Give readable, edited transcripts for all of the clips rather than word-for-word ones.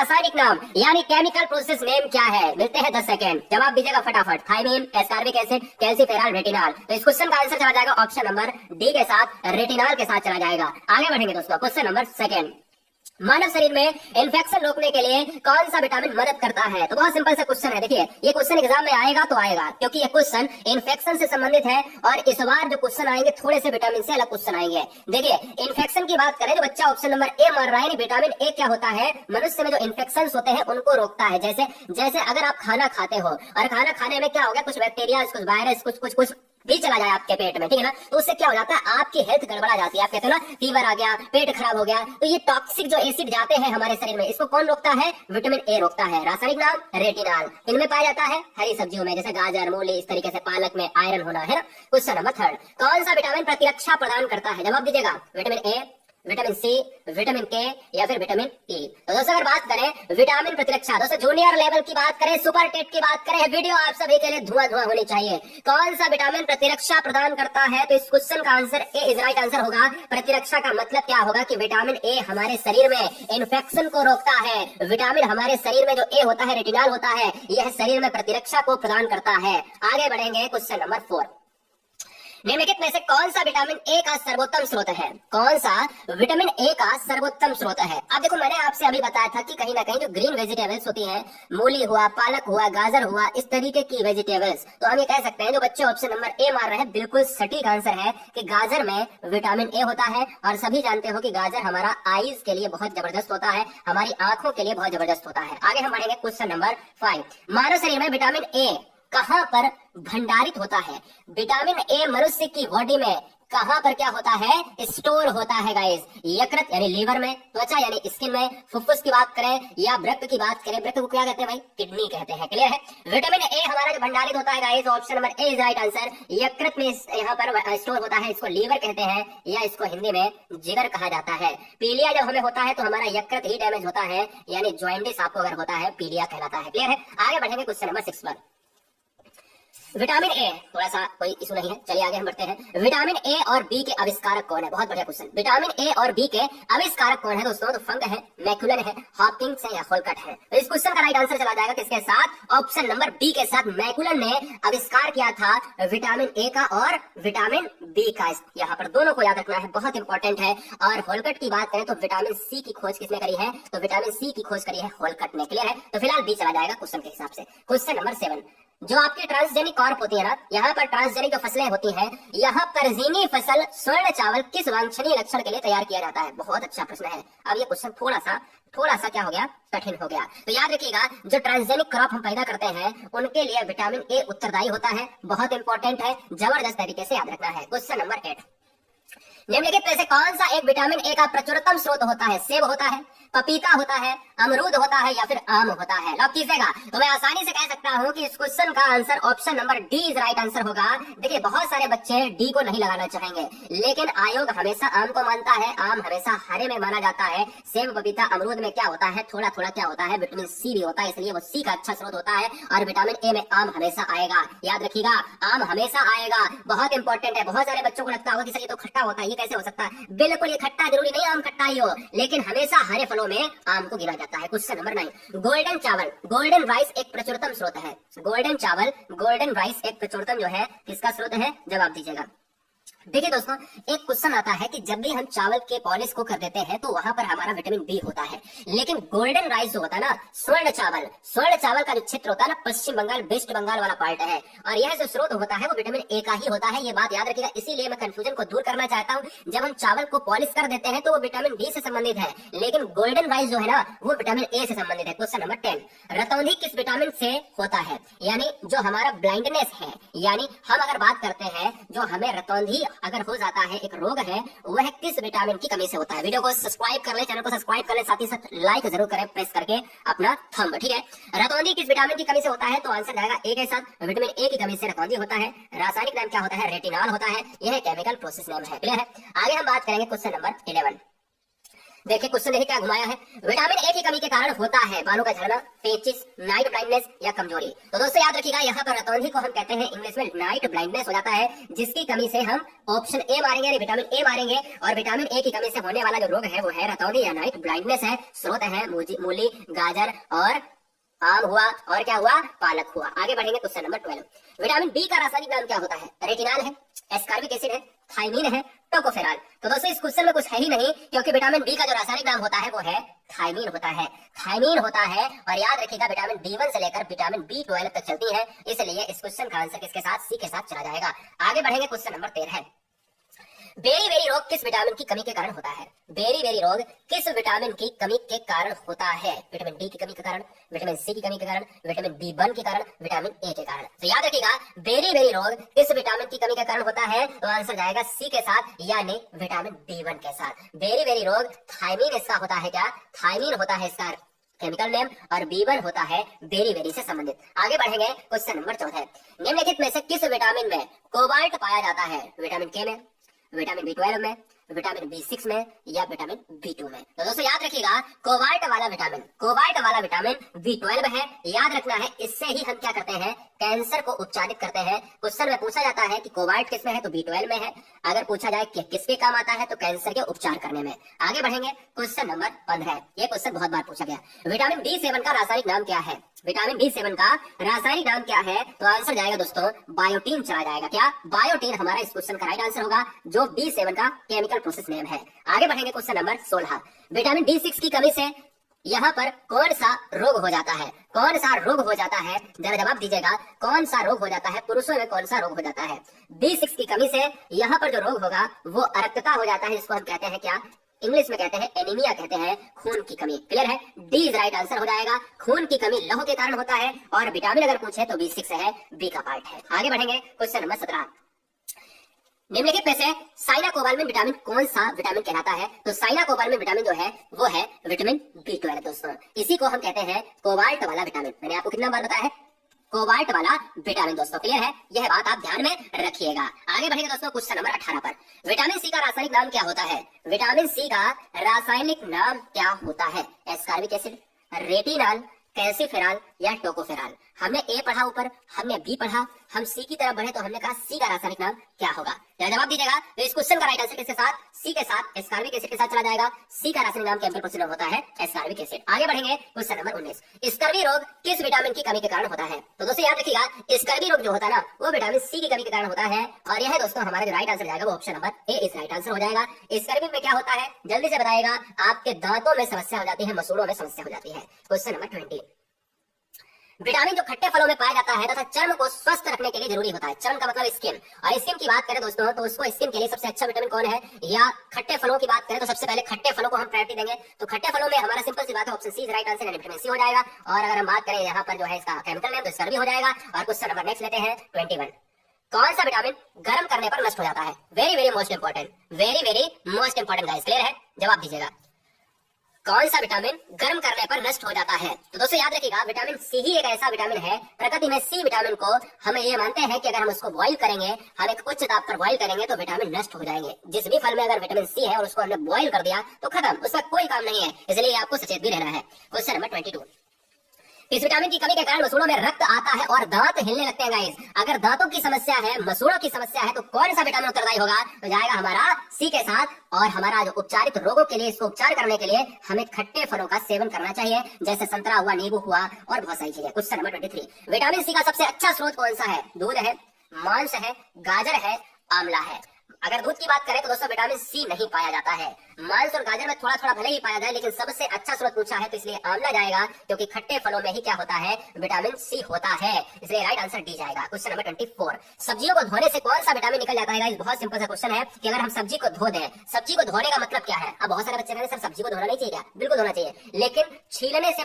रासायनिक नाम यानी केमिकल प्रोसेस नेम क्या है? मिलते हैं 10 सेकंड, जवाब दीजिएगा फटाफट। Thiamine, ascorbic acid, calciferol, retinol. तो इस क्वेश्चन का आंसर चला जाएगा ऑप्शन नंबर डी के साथ, रेटिनॉल के साथ चला जाएगा। आगे बढ़ेंगे दोस्तों, क्वेश्चन नंबर सेकंड। मानव शरीर में इन्फेक्शन रोकने के लिए कौन सा विटामिन मदद करता है? तो बहुत सिंपल सा क्वेश्चन है। देखिए ये क्वेश्चन एग्जाम में आएगा तो आएगा, क्योंकि ये क्वेश्चन इन्फेक्शन से संबंधित है और इस बार जो क्वेश्चन आएंगे थोड़े से विटामिन से अलग क्वेश्चन आएंगे। देखिए इन्फेक्शन की बात करें, जो बच्चा ऑप्शन नंबर ए मार रहा है, विटामिन ए क्या होता है? मनुष्य में जो इन्फेक्शन होते हैं उनको रोकता है। जैसे अगर आप खाना खाते हो और खाना खाने में क्या हो गया, कुछ बैक्टीरिया, कुछ वायरस, कुछ भी चला जाए आपके पेट में, ठीक है ना, तो उससे क्या हो जाता है, आपकी हेल्थ गड़बड़ा जाती है। आप कहते हो ना फीवर आ गया, पेट खराब हो गया, तो ये टॉक्सिक जो एसिड जाते हैं हमारे शरीर में, इसको कौन रोकता है? विटामिन ए रोकता है। रासायनिक नाम रेटिनॉल। इनमें पाया जाता है हरी सब्जियों में, जैसे गाजर, मूली, इस तरीके से पालक में आयरन होना है ना। क्वेश्चन नंबर थर्ड, कौन सा विटामिन प्रतिरक्षा प्रदान करता है? जवाब दीजिएगा। Vitamin A, vitamin C, vitamin K या फिर विटामिन ई। तो दोस्तों अगर बात करें विटामिन प्रतिरक्षा, दोस्तों जूनियर लेवल की बात करें, सुपर टेट की बात करें, वीडियो आप सभी के लिए धुआं धुआं होनी चाहिए। कौन सा विटामिन प्रतिरक्षा प्रदान करता है? तो इस क्वेश्चन का answer A is right answer होगा। प्रतिरक्षा का मतलब क्या होगा कि विटामिन ए हमारे शरीर में इन्फेक्शन को रोकता है। विटामिन हमारे शरीर में जो ए होता है, रेटिनॉल होता है, यह शरीर में प्रतिरक्षा को प्रदान करता है। आगे बढ़ेंगे, क्वेश्चन नंबर 4। निम्नलिखित में से कौन सा विटामिन ए का सर्वोत्तम स्रोत है? कौन सा विटामिन ए का सर्वोत्तम स्रोत है? अब देखो मैंने आपसे अभी बताया था कि कहीं ना कहीं जो ग्रीन वेजिटेबल्स होती हैं, मूली हुआ, पालक हुआ, गाजर हुआ, इस तरीके की वेजिटेबल्स, तो हम ये कह सकते हैं जो बच्चे ऑप्शन नंबर ए मार रहे हैं बिल्कुल सटीक आंसर है कि गाजर में विटामिन ए होता है। और सभी जानते हो कि गाजर हमारा आईज के लिए बहुत जबरदस्त होता है, हमारी आंखों के लिए बहुत जबरदस्त होता है। आगे हम बढ़ेंगे, क्वेश्चन नंबर 5। मानव शरीर में विटामिन ए कहां पर भंडारित होता है? विटामिन ए मनुष्य की बॉडी में कहां पर क्या होता है? स्टोर होता है गाइस। यकृत यानी लीवर में, त्वचा यानी स्किन में, फुफ्फुस की बात करें या वृक्क की बात करें, वृक्क को क्या कहते हैं भाई? किडनी कहते हैं। क्लियर है? विटामिन ए हमारा जो भंडारित होता है guys, option number A is right answer. यकृत में यहाँ पर स्टोर होता है, इसको लीवर कहते हैं या इसको हिंदी में जिगर कहा जाता है। पीलिया जब हमें होता है तो हमारा यकृत ही डैमेज होता है, यानी जॉइंटिस आपको अगर होता है, पीलिया कहलाता है। क्लियर है? आगे बढ़ेंगे क्वेश्चन नंबर 6 पर। विटामिन ए, थोड़ा सा कोई इशू नहीं है, चलिए आगे हम बढ़ते हैं। विटामिन ए और बी के आविष्कारक कौन है? बहुत बढ़िया क्वेश्चन। विटामिन ए और बी के आविष्कारक कौन है दोस्तों? तो फंक है, मैकुलन है, हॉकिंग्स है या होलकट है। तो इस क्वेश्चन का राइट आंसर चला जाएगा किसके साथ? ऑप्शन नंबर बी के साथ। मैकुलन ने आविष्कार किया था विटामिन ए का और विटामिन बी का। यहाँ पर दोनों को याद रखना है, बहुत इंपॉर्टेंट है। और होलकट की बात करें तो विटामिन सी की खोज किसने करी है? तो विटामिन सी की खोज करी है होलकट ने। क्लियर है? तो फिलहाल बी चला जाएगा क्वेश्चन के हिसाब से। क्वेश्चन नंबर 7, जो आपकी ट्रांसजेनिक क्रॉप होती है ना, यहाँ पर ट्रांसजेनिक जो फसलें होती हैं, यहाँ परजीनी फसल स्वर्ण चावल किस वांछनीय लक्षण के लिए तैयार किया जाता है? बहुत अच्छा प्रश्न है। अब ये क्वेश्चन थोड़ा सा क्या हो गया? कठिन हो गया। तो याद रखिएगा, जो ट्रांसजेनिक क्रॉप हम पैदा करते हैं उनके लिए विटामिन ए उत्तरदायी होता है। बहुत इंपॉर्टेंट है, जबरदस्त तरीके से याद रखना है। क्वेश्चन नंबर 8, निम्नलिखित में से कौन सा एक विटामिन ए का प्रचुरतम स्रोत होता है? सेब होता है, पपीता होता है, अमरूद होता है या फिर आम होता है? लॉक कीजिएगा। तो मैं आसानी से कह सकता हूं कि इस क्वेश्चन का answer option number D is right answer होगा। देखिए बहुत सारे बच्चे डी को नहीं लगाना चाहेंगे, लेकिन आयोग हमेशा आम को मानता है। आम हमेशा हरे में माना जाता है। सेब, पपीता, अमरूद में क्या होता है? थोड़ा क्या होता है? विटामिन सी भी होता है, इसलिए वो सी का अच्छा स्रोत होता है। और विटामिन ए में आम हमेशा आएगा। याद रखिएगा, आम हमेशा आएगा। बहुत इंपॉर्टेंट है। बहुत सारे बच्चों को लगता होगा कि सर ये तो खट्टा होता है, ये कैसे हो सकता है? बिल्कुल ये खट्टा जरूरी नहीं आम खट्टा ही हो, लेकिन हमेशा हरे फलों में आम को गिना जाता है। क्वेश्चन नंबर 9, गोल्डन चावल, गोल्डन राइस एक प्रचुरतम स्रोत है। गोल्डन चावल, गोल्डन राइस एक प्रचुरतम जो है किसका स्रोत है? जवाब दीजिएगा। देखिए दोस्तों, एक क्वेश्चन आता है कि जब भी हम चावल के पॉलिश को कर देते हैं तो वहां पर हमारा विटामिन बी होता है, लेकिन गोल्डन राइस जो होता है ना, स्वर्ण चावल का जो क्षेत्र होता है ना, पश्चिम बंगाल, वेस्ट बंगाल वाला पार्ट है, और यह जो स्रोत होता है वो विटामिन ए का ही होता है। ये बात याद रखिएगा, इसीलिए मैं कंफ्यूजन को दूर करना चाहता हूँ। जब हम चावल को पॉलिश कर देते हैं तो वो विटामिन बी से संबंधित है, लेकिन गोल्डन राइस जो है ना वो विटामिन ए से संबंधित है। क्वेश्चन नंबर 10, रतौंधी किस विटामिन से होता है? यानी जो हमारा ब्लाइंडनेस है, यानी हम अगर बात करते हैं जो हमें रतौंधी अगर हो जाता है, एक रोग है, वह किस विटामिन की कमी से होता है? वीडियो को सब्सक्राइब कर ले, चैनल को सब्सक्राइब कर ले, साथ ही साथ लाइक जरूर करें प्रेस करके अपना थंब। ठीक है, रतौंधी किस विटामिन की कमी से होता है? तो आंसर जाएगा ए के साथ। विटामिन ए की कमी से रतौंधी होता है। रासायनिक नाम क्या होता है? रेटिनॉल होता है। यह केमिकल प्रोसेस नेम है। क्लियर है? आगे हम बात करेंगे क्वेश्चन नंबर 11। देखिए क्वेश्चन देखिए क्या घुमाया है। विटामिन ए की कमी के कारण होता है बालों का झड़ना, पेचिस, नाइट ब्लाइंडनेस या कमजोरी। तो दोस्तों याद रखिएगा, यहाँ पर रतौंधी को हम कहते हैं इंग्लिश में नाइट ब्लाइंडनेस हो जाता है, जिसकी कमी से हम ऑप्शन ए मारेंगे यानी विटामिन ए मारेंगे। और विटामिन ए की कमी से होने वाला जो रोग है वो है रतौंधी या नाइट ब्लाइंडनेस है। स्रोत है मूली, गाजर और आम हुआ और क्या हुआ, पालक हुआ। आगे बढ़ेंगे क्वेश्चन नंबर 12। विटामिन बी का रासायनिक नाम क्या होता है? रेटिनाल है, एस्कॉर्बिक एसिड है, थायमीन है, टोकोफेरॉल। तो दोस्तों इस क्वेश्चन में कुछ है ही नहीं, क्योंकि विटामिन बी का जो रासायनिक नाम होता है वो है थायमीन होता है। थायमीन होता है। और याद रखिएगा विटामिन B1 से लेकर विटामिन B12 तक चलती है, इसलिए इस क्वेश्चन का आंसर किसके साथ, सी के साथ चला जाएगा। आगे बढ़ेंगे क्वेश्चन नंबर 13। बेरी बेरी रोग किस विटामिन की कमी के कारण होता है? बेरी बेरी रोग किस विटामिन की कमी के कारण होता है? विटामिन डी की कमी के कारण, विटामिन सी की कमी के कारण, विटामिन B1 के कारण, विटामिन ए के कारण। तो याद रखिएगा बेरी बेरी रोग किस विटामिन की कमी के कारण होता है? तो आंसर जाएगा सी के साथ यानी विटामिन B1 के साथ। बेरी बेरी रोग थायमीन इसका होता है क्या? थायमीन होता है इसका केमिकल नेम, और B1 होता है बेरी बेरी से संबंधित। आगे बढ़ेंगे क्वेश्चन नंबर 14। निम्नलिखित में से किस विटामिन में कोबाल्ट पाया जाता है? विटामिन के में, विटामिन B12 में, विटामिन B6 में या विटामिन B2 में। तो दोस्तों याद रखिएगा कोबाल्ट वाला विटामिन B12 है। याद रखना है, इससे ही हम क्या करते हैं, कैंसर को उपचारित करते हैं। क्वेश्चन में पूछा जाता है कि कोबाल्ट किसमें है, तो B12 में है। अगर पूछा जाए कि किसके काम आता है, तो कैंसर के उपचार करने में। आगे बढ़ेंगे क्वेश्चन नंबर 15। ये क्वेश्चन बहुत बार पूछा गया। विटामिन B7 का रासायनिक नाम क्या है? विटामिन B7 का रासायनिक नाम क्या है? तो आंसर जाएगा दोस्तों बायोटीन चला जाएगा। क्या? बायोटीन हमारा इस क्वेश्चन का राइट आंसर होगा, जो B7 का केमिकल प्रोसेस नेम है। आगे बढ़ेंगे क्वेश्चन नंबर 16। विटामिन D6 की कमी से यहाँ पर कौन सा रोग हो जाता है? कौन सा रोग हो जाता है? जरा जवाब दीजिएगा, कौन सा रोग हो जाता है? पुरुषों में कौन सा रोग हो जाता है? B6 की कमी से यहाँ पर जो रोग होगा वो अरक्तता हो जाता है, जिसको हम कहते हैं क्या, इंग्लिश में कहते हैं एनीमिया, कहते हैं खून की कमी। क्लियर है? डी इज राइट आंसर हो जाएगा। खून की कमी लौह के कारण होता है, और विटामिन अगर पूछे तो B6 है, बी का पार्ट है। आगे बढ़ेंगे क्वेश्चन नंबर 17। निम्नलिखित में से साइनाकोबाल्मिन विटामिन कौन सा विटामिन कहलाता है? तो साइनाकोबाल्मिन विटामिन जो है वो है विटामिन B12 दोस्तों। इसी को हम कहते हैं कोबाल्ट वाला विटामिन। मैंने आपको कितना बार बताया है, कोबाल्ट वाला विटामिन दोस्तों। क्लियर है? यह बात आप ध्यान में रखिएगा। आगे बढ़ेंगे दोस्तों क्वेश्चन नंबर 18 पर। विटामिन सी का रासायनिक नाम क्या होता है? विटामिन सी का रासायनिक नाम क्या होता है? एस्कॉर्बिक एसिड, रेटिनॉल, कैल्सीफेरॉल या टोकोफेरॉल। हमने ए पढ़ा ऊपर, हमने बी पढ़ा, हम सी की तरफ बढ़े तो हमने कहा सी का रासायनिक नाम क्या होगा? जवाब दीजिएगा। तो इस क्वेश्चन का राइट आंसर किसके साथ, सी के साथ, एस्कॉर्बिक एसिड के साथ चला जाएगा। सी का रासायनिक नाम केमिकल प्रोसेस होता है एस्कॉर्बिक एसिड। आगे बढ़ेंगे क्वेश्चन नंबर 19। स्कर्वी रोग किस विटामिन की कमी के कारण होता है? तो दोस्तों याद रखिएगा, स्कर्वी रोग जो होता है ना वो विटामिन सी की कमी के कारण होता है। और यह दोस्तों हमारा जो राइट आंसर जाएगा वो ऑप्शन नंबर ए इस राइट आंसर हो जाएगा। स्कर्वी में क्या होता है जल्दी से बताएगा, आपके दांतों में समस्या हो जाती है, मसूड़ों में समस्या हो जाती है। Question number 20। विटामिन जो खट्टे फलों में पाया जाता है तथा चर्म को स्वस्थ रखने के लिए जरूरी होता है। चर्म का मतलब स्किन, और स्किन की बात करें दोस्तों तो उसको स्किन के लिए सबसे अच्छा विटामिन कौन है? या खट्टे फलों की बात करें तो सबसे पहले खट्टे फलों को हम प्रायोरिटी देंगे। तो खट्टे फलों में हमारा सिंपल सी बात है, option C is right answer यानी विटामिन सी हो जाएगा। और अगर हम बात करें यहाँ पर जो है इसका केमिकल नेम, तो स्कर्वी हो जाएगा। और क्वेश्चन नंबर नेक्स्ट लेते हैं 21। कौन सा विटामिन गर्म करने पर नष्ट हो जाता है? Very very most important, very very most important guys. Clear है? जवाब दीजिएगा, कौन सा विटामिन गर्म करने पर नष्ट हो जाता है? तो दोस्तों याद रखिएगा, विटामिन सी ही एक ऐसा विटामिन है, प्रकृति में सी विटामिन को हम ये मानते हैं कि अगर हम उसको बॉईल करेंगे, हम एक उच्च ताप पर बॉईल करेंगे तो विटामिन नष्ट हो जाएंगे। जिस भी फल में अगर विटामिन सी है और उसको हमने बॉईल कर दिया तो खत्म, उसका कोई काम नहीं है। इसलिए आपको सचेत भी रहना है। Question number 22। इस विटामिन की कमी के कारण मसूड़ों में रक्त आता है और दांत हिलने लगते हैं गाइस। अगर दांतों की समस्या है, मसूड़ों की समस्या है, तो कौन सा विटामिन उत्तरदायी होगा? तो जाएगा हमारा सी के साथ। और हमारा जो उपचारित रोगों के लिए, इसको उपचार करने के लिए हमें खट्टे फलों का सेवन करना चाहिए, जैसे संतरा हुआ, नींबू हुआ और बहुत सारी चीजें। Question number 23। विटामिन सी का सबसे अच्छा स्रोत कौन सा है? दूध है, मांस है, गाजर है, आंवला है। अगर दूध की बात करें तो दोस्तों विटामिन सी नहीं पाया जाता है। मांस और गाजर में थोड़ा थोड़ा भले ही पाया जाए, लेकिन सबसे अच्छा स्रोत पूछा है तो इसलिए आंवला जाएगा, क्योंकि खट्टे फलों में ही क्या होता है, विटामिन सी होता है। इसलिए राइट आंसर डी जाएगा। Question number 24। सब्जियों को धोने से कौन सा विटामिन निकल जाता है? बहुत सिंपल सा क्वेश्चन है कि अगर हम सब्जी को धो दें, सब्जी को धोने का मतलब क्या है? अब बहुत सारे बच्चे कहते हैं सर सब्जी को धोना नहीं चाहिए क्या? बिल्कुल धोना चाहिए, लेकिन छीलने से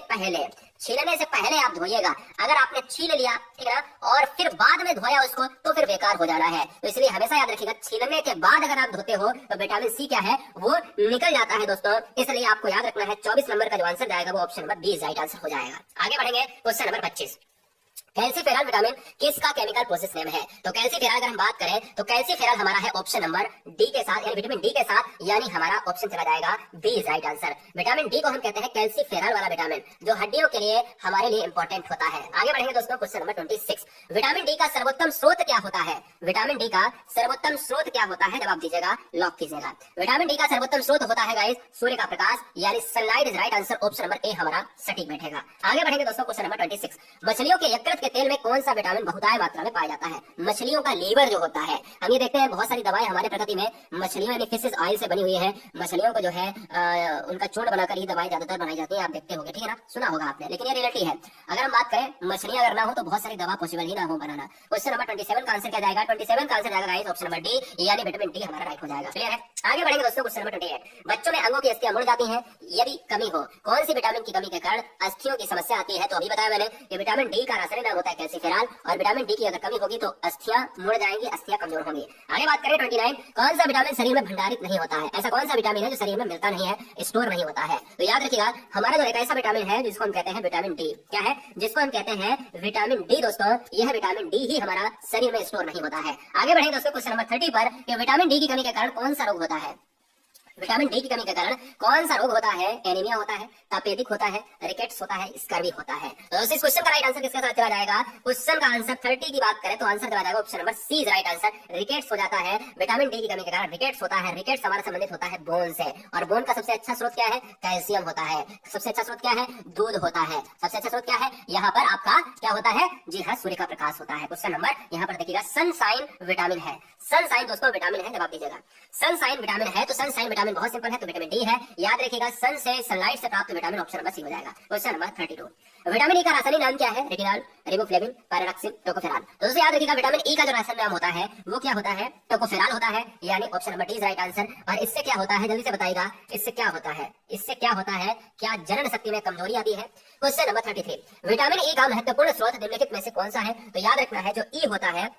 पहले आप धोइएगा। अगर आपने छील लिया, ठीक है ना, और फिर बाद में धोया उसको, तो फिर बेकार हो जाना है। तो इसलिए हमेशा याद रखिएगा, छीलने के बाद अगर आप धोते हो तो विटामिन सी क्या है, वो निकल जाता है दोस्तों। इसलिए आपको याद रखना है 24 नंबर का जो आंसर जाएगा वो option number B right answer हो जाएगा। आगे बढ़ेंगे क्वेश्चन नंबर 25। कैल्सीफेरॉल विटामिन किसका केमिकल प्रोसेस नेम है? तो कैल्सीफेरॉल अगर हम बात करें तो कैल्सीफेरॉल हमारा है ऑप्शन नंबर डी के साथ, यानी विटामिन डी के साथ, यानी हमारा ऑप्शन चला जाएगा B is right answer. Vitamin D को हम कहते हैं कैल्सीफेरॉल वाला विटामिन, जो हड्डियों के लिए हमारे लिए इंपॉर्टेंट होता है। आगे बढ़ेंगे दोस्तों, क्वेश्चन नंबर 26। विटामिन डी का सर्वोत्तम स्रोत क्या होता है? विटामिन डी का सर्वोत्तम स्रोत क्या होता है? जवाब दीजिएगा, लॉक कीजिएगा। विटामिन डी का सर्वोत्तम स्रोत होता है गाइस सूर्य का प्रकाश, यानी sunlight is right answer. Option number A हमारा सटीक बैठेगा। आगे बढ़ेंगे दोस्तों, क्वेश्चन नंबर 26। मछलियों के यकृत के तेल में कौन सा विटामिन बहुतायत मात्रा में पाया जाता है? मछलियों का लीवर जो होता है, हम ये देखते हैं बहुत सारी दवाएं हमारे प्रकृति में मछलियों यानी फिशेस ऑयल से बनी हुई है। मछलियों को जो है उनका चूर्ण बनाकर ये दवाएं ज्यादातर बनाई जाती है, आप देखते होंगे, ठीक है ना, सुना होगा आपने, लेकिन ये रियलिटी है। अगर हम बात करें मछलियां अगर ना हो तो बहुत सारी दवा पॉसिबल ही ना हो बनाना। क्वेश्चन नंबर 27 का आंसर क्या जाएगा? 27 का आंसर जाएगा गाइस ऑप्शन नंबर डी, यानी विटामिन डी हमारा राइट हो जाएगा। क्लियर है? आगे बढ़ेंगे दोस्तों, क्वेश्चन नंबर 28। बच्चों में अंगों की अस्थियां मुड़ जाती हैं यदि कमी हो, कौन सी विटामिन की कमी के कारण अस्थियों की समस्या आती है? तो अभी बताया मैंने कि विटामिन डी का रासायनिक नाम होता है कैल्सीफेरॉल, और विटामिन डी की अगर कमी होगी तो अस्थियां मुड़ जाएंगी, अस्थियां कमजोर होंगी। आगे बात करें 29। कौन सा विटामिन शरीर में भंडारित नहीं होता है? ऐसा कौन सा विटामिन है जो शरीर में मिलता नहीं है, स्टोर नहीं होता है? तो याद रखिएगा, हमारा जो एक ऐसा विटामिन है जिसको हम कहते हैं विटामिन डी। क्या है? जिसको हम कहते हैं विटामिन डी। दोस्तों यह विटामिन डी ही हमारा शरीर में स्टोर नहीं होता है। आगे बढ़ेंगे दोस्तों क्वेश्चन नंबर 30 पर कि विटामिन डी की कमी के कारण कौन सा रोग होता है? विटामिन डी की कमी के कारण कौन सा रोग होता है? एनीमिया होता है, तापेदिक होता है, रिकेट्स होता है, स्कर्वी होता है। तो इस क्वेश्चन का राइट आंसर किसके साथ चला जाएगा? क्वेश्चन का आंसर 30 की बात करें तो आंसर चला जाएगा option number C is right answer. Rickets हो जाता है, विटामिन डी की कमी के कारण रिकेट्स होता है। रिकेट्स हमारा संबंधित होता है बोन से, और बोन का सबसे अच्छा स्रोत क्या है? कैल्शियम होता है। सबसे अच्छा स्रोत क्या है? दूध होता है। सबसे अच्छा स्रोत क्या है? यहाँ पर आपका क्या होता है? जी हाँ, सूर्य का प्रकाश होता है। क्वेश्चन नंबर यहाँ पर देखिएगा, सनसाइन विटामिन है। सनसाइन दोस्तों विटामिन है, जवाब दीजिएगा। सनसाइन विटामिन है, तो सनसाइन विटामिन बहुत सिंपल है, तो विटामिन डी है। याद रखिएगा, सन से, सनलाइट से प्राप्त विटामिन ऑप्शन नंबर सी हो जाएगा। Question number 32। विटामिन ई का रासायनिक नाम क्या है? Retinol, riboflavin, pyridoxine, tocopherol. तो दोस्तों याद रखिएगा, विटामिन ई का जो रासायनिक नाम होता है वो क्या होता है? टोकोफेरॉल होता है, यानी option number D is right answer. और इससे क्या होता है, जल्दी से बताइएगा, इससे क्या होता है? इससे क्या होता है? क्या जनन शक्ति में कमजोरी आती है? Question number 33। विटामिन ई का महत्वपूर्ण स्रोत निम्नलिखित में से कौन सा है? तो याद रखना है, जो ई होता है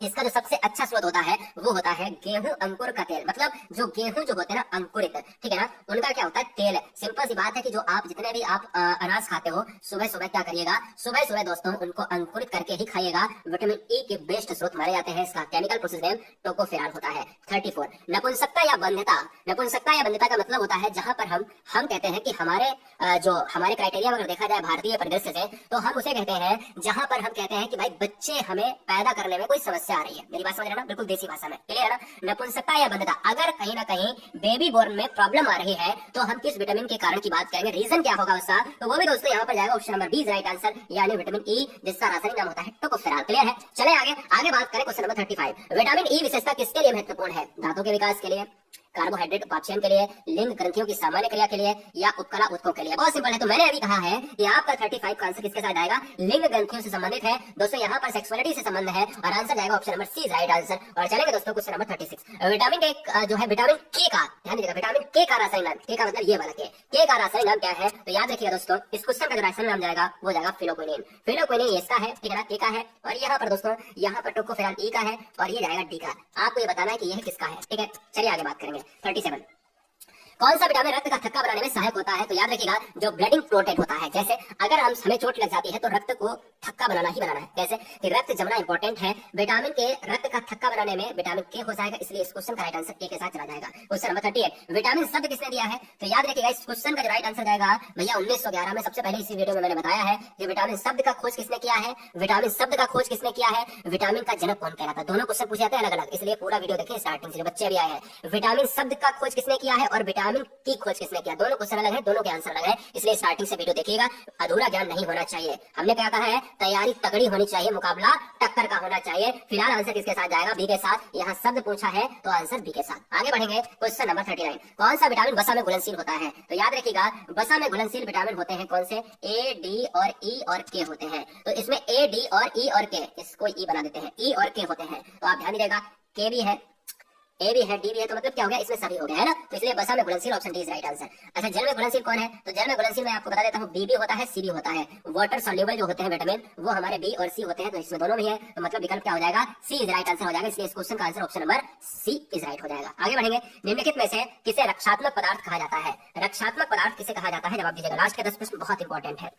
इसका जो सबसे अच्छा स्रोत होता है वो होता है गेहूं अंकुर का तेल। मतलब जो गेहूं जो होते हैं ना अंकुरित, ठीक है ना, उनका क्या होता है? तेल। सिंपल सी बात है कि जो आप जितने भी आप अनाज खाते हो, सुबह सुबह क्या करिएगा? सुबह सुबह दोस्तों उनको अंकुरित करके ही खाइएगा। विटामिन ई के बेस्ट स्रोत माने जाते हैं। इसका केमिकल प्रोसेस नेम टोकोफेरॉल होता है। 34। नपुंसकता या बंध्यता। नपुंसकता या बंध्यता का मतलब होता है जहां पर हम कहते हैं कि हमारे जो हमारे क्राइटेरिया अगर देखा जाए भारतीय परिदृश्य से, तो हम उसे कहते हैं जहां पर हम कहते हैं कि भाई बच्चे हमें पैदा करने में कोई समस्या आ रही है। मेरी बात समझ रहे ना, बिल्कुल देसी भाषा में, क्लियर है ना? नपुंसकता या बंध्यता, अगर कहीं ना कहीं बेबी बोर्न में प्रॉब्लम आ रही है तो हम किस विटामिन के कारण की बात करेंगे, रीजन क्या होगा उसका, तो वो भी दोस्तों यहाँ पर जाएगा option number B is right answer, यानी विटामिन ई, जिसका रासायनिक नाम होता है टोकोफेरॉल। क्लियर है? चले आगे बात करें क्वेश्चन नंबर 35। विटामिन ई विशेषता किसके लिए महत्वपूर्ण है? दांतों के विकास के लिए, कार्बोहाइड्रेट उपापचयन के लिए, लिंग ग्रंथियों की सामान्य क्रिया के लिए, या उपकला उत्कों के लिए। बहुत सिंपल है। तो मैंने अभी कहा है कि आपका 35 का आंसर किसके साथ आएगा? लिंग ग्रंथियों से संबंधित है दोस्तों, यहाँ पर सेक्सुअलिटी से संबंध है, और आंसर जाएगा option number C is right answer. और चलेंगे दोस्तों क्वेश्चन नंबर 36। विटामिन के जो है विटामिन के का, ध्यान दीजिएगा, विटामिन के का रासायनिक नाम, के का मतलब ये वाला के का रासायनिक नाम क्या है? तो याद रखिएगा दोस्तों, इस क्वेश्चन का जो रासायनिक नाम जाएगा वो जाएगा फिलोक्विनिन। फिलोक्विनिन इसका है, ठीक है ना, के का है, और यहाँ पर दोस्तों यहाँ पर टोकोफेरॉल ई का है, और ये जाएगा डी का। आपको ये बताना है कि यह किसका है, ठीक है? चलिए आगे बात करेंगे। 37। कौन सा विटामिन रक्त का थक्का बनाने में सहायक होता है? तो याद रखिएगा, जो ब्लडिंग प्रोटेक्ट होता है। जैसे अगर हमें चोट लग जाती है तो रक्त को थक्का बनाना ही बनाना है। कैसे कि रक्त जमना इंपॉर्टेंट है। विटामिन के रक्त का थक्का बनाने में विटामिन के हो जाएगा, इसलिए इस क्वेश्चन का राइट आंसर के साथ चला जाएगा। Question number 38। विटामिन शब्द किसने दिया है? तो याद रखिएगा, इस क्वेश्चन का जो राइट आंसर जाएगा भैया 1911 में। सबसे पहले इसी वीडियो में मैंने बताया है कि विटामिन शब्द का खोज किसने किया है। विटामिन शब्द का खोज किसने किया है? विटामिन का जनक कौन कहलाता है? दोनों क्वेश्चन पूछे जाते हैं अलग अलग, इसलिए पूरा वीडियो देखिए स्टार्टिंग से, बच्चे भी आए हैं। विटामिन शब्द का खोज किसने किया है और विटामिन की खोज किसने किया? दोनों क्वेश्चन अलग है, दोनों के आंसर अलग है, इसलिए स्टार्टिंग से वीडियो देखिएगा। अधूरा ज्ञान नहीं होना चाहिए। हमने क्या कहा है? तैयारी तगड़ी होनी चाहिए, मुकाबला टक्कर का होना चाहिए। फिलहाल आंसर किसके साथ जाएगा? बी के साथ। यहाँ शब्द पूछा है तो आंसर बी के साथ। आगे बढ़ेंगे क्वेश्चन नंबर 39। कौन सा विटामिन वसा में घुलनशील होता है? तो याद रखिएगा, वसा में घुलनशील विटामिन होते हैं कौन से? ए, डी और ई और के होते हैं। तो इसमें ए, डी और ई और के, इसको ई बना देते हैं, ई और के होते हैं। तो आप ध्यान दीजिएगा, के भी है, ए भी है, डी भी है, तो मतलब क्या हो गया? इसमें सभी हो गया है ना। तो इसलिए वसा में घुलनशील option D is right answer. अच्छा, जल में घुलनशील कौन है? तो जल में घुलनशील मैं आपको बता देता हूँ, बी भी होता है, सी भी होता है। वाटर सॉल्युबल जो होते हैं विटामिन वो हमारे बी और सी होते हैं, तो इसमें दोनों भी है, तो मतलब विकल्प क्या हो जाएगा? सी इज राइट आंसर हो जाएगा। इसलिए इस क्वेश्चन का answer option number C is right हो जाएगा। आगे बढ़ेंगे। निम्नलिखित में से किसे रक्षात्मक पदार्थ कहा जाता है? रक्षात्मक पदार्थ किसे कहा जाता है? जवाब दीजिएगा। लास्ट के 10 प्रश्न बहुत इंपॉर्टेंट है।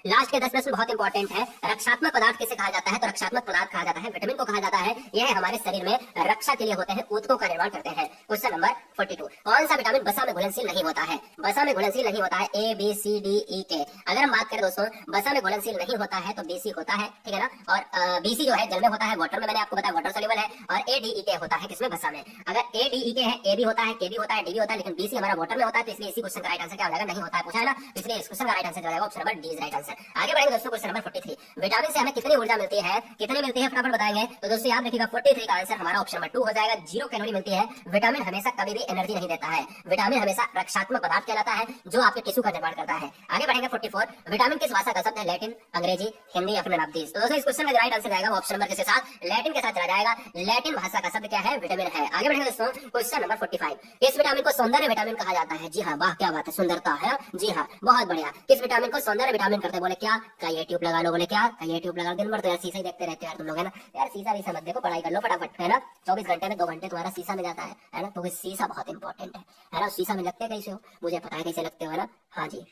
लास्ट के 10 प्रश्न बहुत इंपॉर्टेंट है। रक्षात्मक पदार्थ किसे कहा जाता है? तो रक्षात्मक पदार्थ कहा जाता है विटामिन को कहा जाता है। यह हमारे शरीर में रक्षा के लिए होते हैं, ऊतकों का निर्माण करते हैं। क्वेश्चन नंबर 42, कौन सा विटामिन वसा में घुलनशील नहीं होता है? वसा में घुलनशील नहीं होता है A B C D E के। अगर हम बात करें दोस्तों वसा में घुलनशील नहीं होता है तो बीसी होता है, ठीक है ना। और बीसी जो है जल में होता है, वाटर में, मैंने आपको बताया वाटर सोल्यूबल है। और ए डी ई के होता है किसमें? वसा में। अगर ए डी ई के है, ए भी होता है, के भी होता है, डी भी होता है, लेकिन बीसी हमारा वाटर में होता है, तो इसलिए इसी क्वेश्चन का राइट आंसर क्या हो जाएगा? नहीं होता है, पूछा है ना, इसलिए इस क्वेश्चन का राइट आंसर जाएगा option number D is right answer. आगे बढ़ेंगे दोस्तों क्वेश्चन नंबर 43, विटामिन से हमें कितनी ऊर्जा मिलती है? कितनी मिलती है फटाफट बताएंगे। तो दोस्तों याद रखिएगा 43 का आंसर हमारा ऑप्शन नंबर 2 हो जाएगा, 0 कैलोरी मिलती है। विटामिन हमेशा कभी भी एनर्जी नहीं देता है, विटामिन हमेशा रक्षात्मक पदार्थ कहलाता है जो आपके टिश्यू का निर्माण करता है। आगे बढ़ेंगे 44, विटामिन किस भाषा का शब्द है? लैटिन, अंग्रेजी, हिंदी या फिर नाब्दीज। तो दोस्तों इस क्वेश्चन का राइट आंसर जाएगा ऑप्शन नंबर के साथ लैटिन के साथ चला जाएगा। लैटिन भाषा का शब्द क्या है? विटामिन है। आगे बढ़ेंगे दोस्तों क्वेश्चन नंबर 45, किस विटामिन को सौंदर्य विटामिन कहा जाता है? जी हाँ, वाह क्या बात है, सुंदरता है। जी हाँ, बहुत बढ़िया। किस विटामिन को सौंदर्य विटामिन करते? बोले क्या? का ये ट्यूब लगा लो। बोले क्या? का ये ट्यूब लगा लो। दिन भर तो यार शीशा ही देखते रहते हो यार तुम लोग, है ना। यार शीशा भी मत देखो, पढ़ाई कर लो फटाफट, है ना। 24 घंटे में 2 घंटे तुम्हारा शीशा में जाता है ना। तो शीशा बहुत इंपॉर्टेंट है ना। शीशा में लगते कैसे हो? मुझे पता है कैसे लगते हो, है ना। हाँ जी,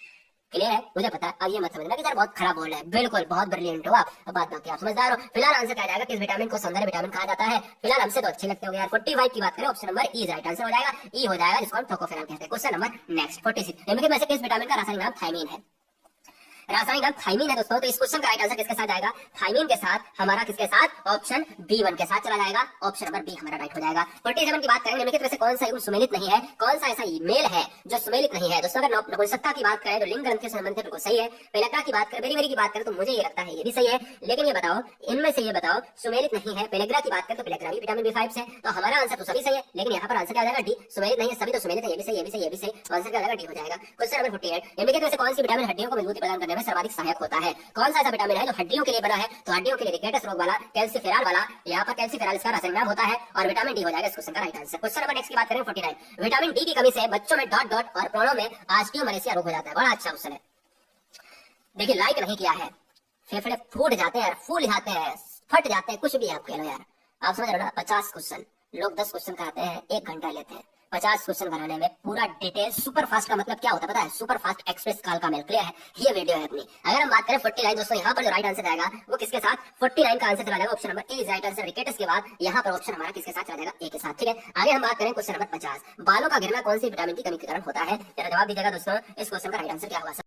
क्लियर है, मुझे पता है। अब ये मत समझना कि सर बहुत खराब बोल रहे हैं, बिल्कुल बहुत ब्रिलियंट हो आप, अब बात बाकी आप समझदार हो। फिलहाल आंसर क्या जाएगा? किस विटामिन को सौंदर्य विटामिन कहा जाता है? फिलहाल हमसे तो अच्छे लगते हो यार। 45 की बात करें ऑप्शन नंबर ई राइट आंसर हो जाएगा। ई हो जाएगा जिसको हम टोकोफेरॉल कहते हैं। क्वेश्चन नंबर नेक्स्ट 46, निम्नलिखित में से किस विटामिन का रासायनिक नाम थायमीन है? रासायनिक नाम थायमीन है दोस्तों। तो इस क्वेश्चन का राइट आंसर किसके साथ जाएगा? थायमीन के साथ। हमारा किसके साथ? ऑप्शन B1 के साथ चला जाएगा। ऑप्शन नंबर बी हमारा राइट हो जाएगा। 47 की बात करें, निम्नलिखित में से कौन सा युग्म सुमेलित नहीं है? कौन सा ऐसा मेल है जो सुमेलित नहीं है? दोस्तों अगर नपुंसकता की बात करें तो लिंग ग्रंथि से संबंधित बिल्कुल सही है। पेलक्रा की बात करें, बेरी की बात करें तो मुझे ये लगता है ये भी सही है। लेकिन ये बताओ इनमें से ये बताओ सुमेलित नहीं है। पेलग्रा की बात करें तो पेलग्रा भी विटामिन B5 से, तो हमारा आंसर तो सभी सही है। लेकिन यहाँ पर आंसर क्या हो जाएगा? डी। सुमेलित नहीं है, सभी तो सुमेलित है, ये भी सही, ये भी सही, ये भी सही। आंसर क्या हो जाएगा? डी हो जाएगा। क्वेश्चन नंबर 48, निम्नलिखित में से कौन सी विटामिन हड्डियों को मजबूती प्रदान करने में सर्वाधिक सहायक होता है? कौन सा ऐसा विटामिन है जो हड्डियों के लिए बना है? तो हड्डियों के लिए रिकेटस रोग वाला कैल्सीफेरॉल वाला, यहाँ पर कैल्सीफेरॉल इसका रासायनिक नाम होता है। और विटामिन डी हो जाएगा इस क्वेश्चन का right answer. Question number next की बात करें 49, विटामिन डी की कमी से बच्चों में डॉट डॉट और प्रोनो में ऑस्टियोमलेसिया रोग हो जाता है। बड़ा अच्छा क्वेश्चन है। देखिए लाइक नहीं किया है, फेफड़े फूट जाते हैं, फूल जाते हैं, फट जाते हैं, कुछ भी आप कह लो यार। आप समझ रहे हो ना। 50 क्वेश्चन, लोग 10 क्वेश्चन कराते हैं, 1 घंटा लेते हैं। 50 क्वेश्चन बनाने में पूरा डिटेल। सुपर फास्ट का मतलब क्या होता है पता है? सुपर फास्ट एक्सप्रेस काल का मेल। क्लियर है, ये वीडियो है अपनी। अगर हम बात करें 49 दोस्तों, यहाँ पर जो राइट आंसर आएगा वो किसके साथ? 49 का आंसर चला जाएगा option number A is right answer. Rickets के बाद यहाँ पर ऑप्शन हमारा किसके साथ चला जाएगा? ए के साथ। ठीक है, आगे हम बात करें क्वेश्चन नंबर 50, बालों का गिरना कौन सी विटामिन की कमी के कारण होता है? जरा जवाब दीजिएगा दोस्तों, इस क्वेश्चन का राइट आंसर क्या होगा?